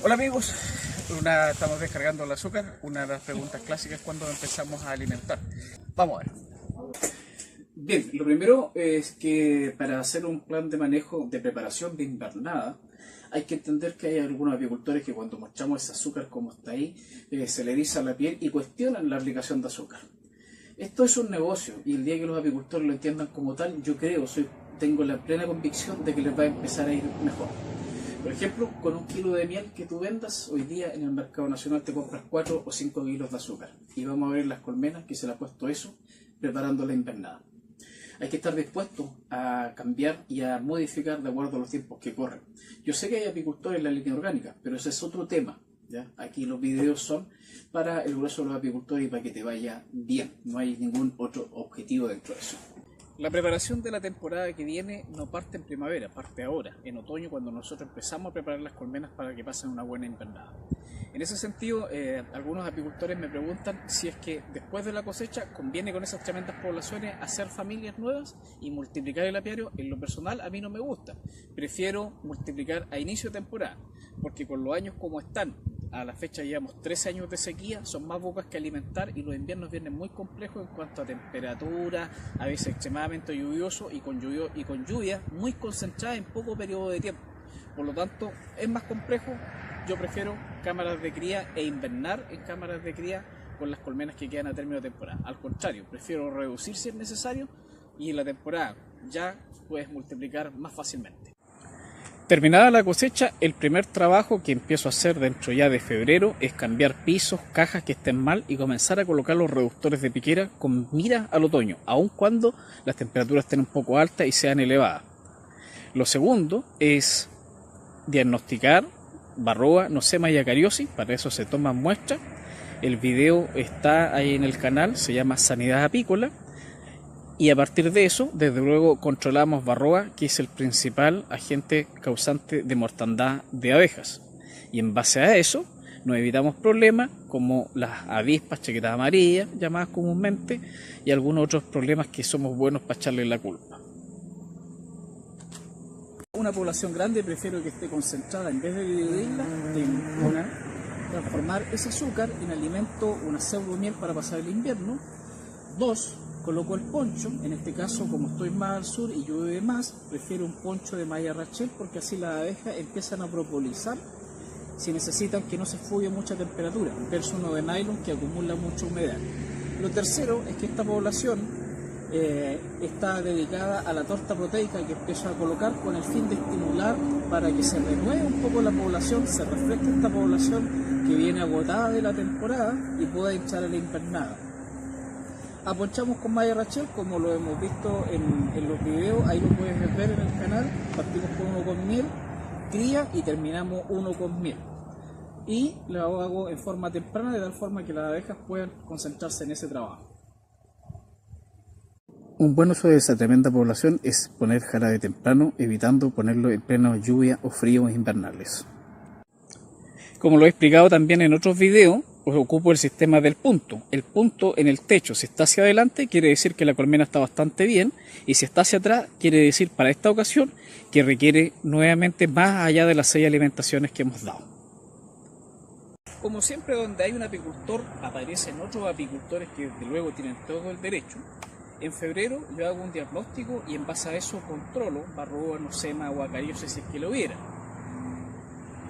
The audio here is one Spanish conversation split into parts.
Hola amigos, estamos descargando el azúcar. Una de las preguntas clásicas es cuando empezamos a alimentar. Vamos a ver. Bien, lo primero es que para hacer un plan de manejo de preparación de invernada hay que entender que hay algunos apicultores que cuando mostramos ese azúcar como está ahí, se le eriza la piel y cuestionan la aplicación de azúcar. Esto es un negocio y el día que los apicultores lo entiendan como tal, yo tengo la plena convicción de que les va a empezar a ir mejor. Por ejemplo, con 1 kilo de miel que tú vendas, hoy día en el mercado nacional te compras 4 o 5 kilos de azúcar. Y vamos a ver las colmenas que se le ha puesto eso, preparando la invernada. Hay que estar dispuesto a cambiar y a modificar de acuerdo a los tiempos que corren. Yo sé que hay apicultores en la línea orgánica, pero ese es otro tema, ¿ya? Aquí los videos son para el grueso de los apicultores y para que te vaya bien. No hay ningún otro objetivo dentro de eso. La preparación de la temporada que viene no parte en primavera, parte ahora, en otoño, cuando nosotros empezamos a preparar las colmenas para que pasen una buena invernada. En ese sentido, algunos apicultores me preguntan si es que después de la cosecha conviene con esas tremendas poblaciones hacer familias nuevas y multiplicar el apiario. En lo personal a mí no me gusta, prefiero multiplicar a inicio de temporada, porque con los años como están, a la fecha llevamos 13 años de sequía, son más bocas que alimentar y los inviernos vienen muy complejos en cuanto a temperatura, a veces extremadamente lluvioso y con lluvia muy concentrada en poco periodo de tiempo. Por lo tanto, es más complejo. Yo prefiero cámaras de cría e invernar en cámaras de cría con las colmenas que quedan a término de temporada. Al contrario, prefiero reducir si es necesario y en la temporada ya puedes multiplicar más fácilmente. Terminada la cosecha, el primer trabajo que empiezo a hacer dentro ya de febrero es cambiar pisos, cajas que estén mal y comenzar a colocar los reductores de piquera con mira al otoño, aun cuando las temperaturas estén un poco altas y sean elevadas. Lo segundo es diagnosticar varroa, nosema y acariosis. Para eso se toman muestras. El video está ahí en el canal, se llama Sanidad Apícola. Y a partir de eso, desde luego, controlamos varroa, que es el principal agente causante de mortandad de abejas. Y en base a eso, nos evitamos problemas como las avispas, chaquetas amarillas, llamadas comúnmente, y algunos otros problemas que somos buenos para echarle la culpa. Una población grande prefiero que esté concentrada, en vez de dividirla, transformar ese azúcar en alimento, una pseudo miel para pasar el invierno. 2. Coloco el poncho, en este caso como estoy más al sur y llueve más, prefiero un poncho de malla Rachel porque así las abejas empiezan a propolizar si necesitan que no se fugue mucha temperatura, versus uno de nylon que acumula mucha humedad. Lo tercero es que esta población está dedicada a la torta proteica que empiezo a colocar con el fin de estimular para que se renueve un poco la población, se refresque esta población que viene agotada de la temporada y pueda hinchar a la invernada. Aponchamos con malla Rachel como lo hemos visto en los videos, ahí lo puedes ver en el canal. Partimos con uno con miel, cría y terminamos uno con miel. Y lo hago en forma temprana de tal forma que las abejas puedan concentrarse en ese trabajo. Un buen uso de esa tremenda población es poner jarabe temprano, evitando ponerlo en plena lluvia o fríos invernales. Como lo he explicado también en otros videos, ocupo el sistema del punto. El punto en el techo, si está hacia adelante, quiere decir que la colmena está bastante bien, y si está hacia atrás, quiere decir para esta ocasión que requiere nuevamente más allá de las 6 alimentaciones que hemos dado. Como siempre, donde hay un apicultor, aparecen otros apicultores que desde luego tienen todo el derecho. En febrero yo hago un diagnóstico y en base a eso controlo varroa, nosema o acariosis si es que lo hubiera.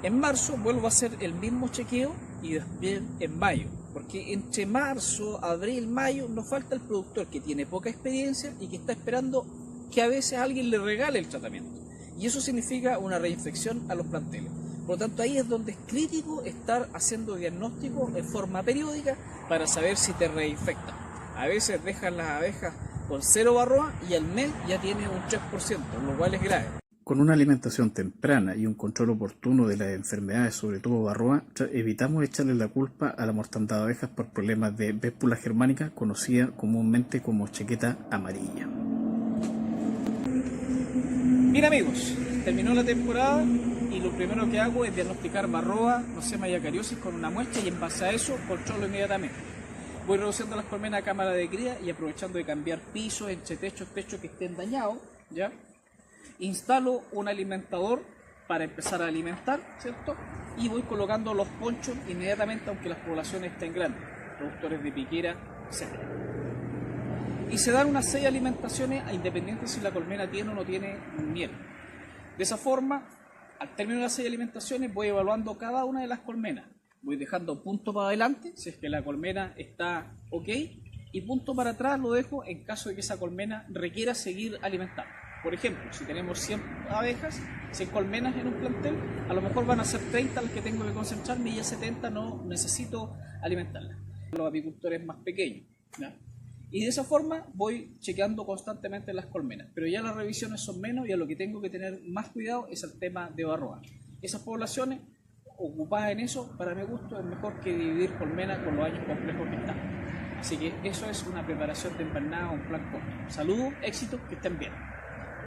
En marzo vuelvo a hacer el mismo chequeo y después en mayo, porque entre marzo, abril, mayo nos falta el productor que tiene poca experiencia y que está esperando que a veces alguien le regale el tratamiento. Y eso significa una reinfección a los planteles. Por lo tanto, ahí es donde es crítico estar haciendo diagnóstico en forma periódica para saber si te reinfectan. A veces dejan las abejas con 0 varroa y al mes ya tiene un 3%, lo cual es grave. Con una alimentación temprana y un control oportuno de las enfermedades, sobre todo varroa, evitamos echarle la culpa a la mortandad de abejas por problemas de véspula germánica, conocida comúnmente como chaqueta amarilla. Bien amigos, terminó la temporada y lo primero que hago es diagnosticar varroa, nosema y acariosis con una muestra y en base a eso controlo inmediatamente. Voy reduciendo las colmenas a cámara de cría y aprovechando de cambiar pisos, entre techos que estén dañados, ¿ya? Instalo un alimentador para empezar a alimentar, ¿cierto? Y voy colocando los ponchos inmediatamente, aunque las poblaciones estén grandes, productores de piquera, etc. Y se dan unas 6 alimentaciones, independiente si la colmena tiene o no tiene miel. De esa forma, al término de las 6 alimentaciones, voy evaluando cada una de las colmenas. Voy dejando punto para adelante, si es que la colmena está ok, y punto para atrás lo dejo en caso de que esa colmena requiera seguir alimentando. Por ejemplo, si tenemos 100 abejas, 100 colmenas en un plantel, a lo mejor van a ser 30 las que tengo que concentrarme y ya 70 no necesito alimentarlas. Los apicultores más pequeños, ¿ya? Y de esa forma voy chequeando constantemente las colmenas, pero ya las revisiones son menos y a lo que tengo que tener más cuidado es el tema de varroa. Esas poblaciones ocupadas en eso, para mi gusto, es mejor que dividir colmenas con los años complejos que están. Así que eso es una preparación de invernada, un plan corto. Saludos, éxitos, que estén bien.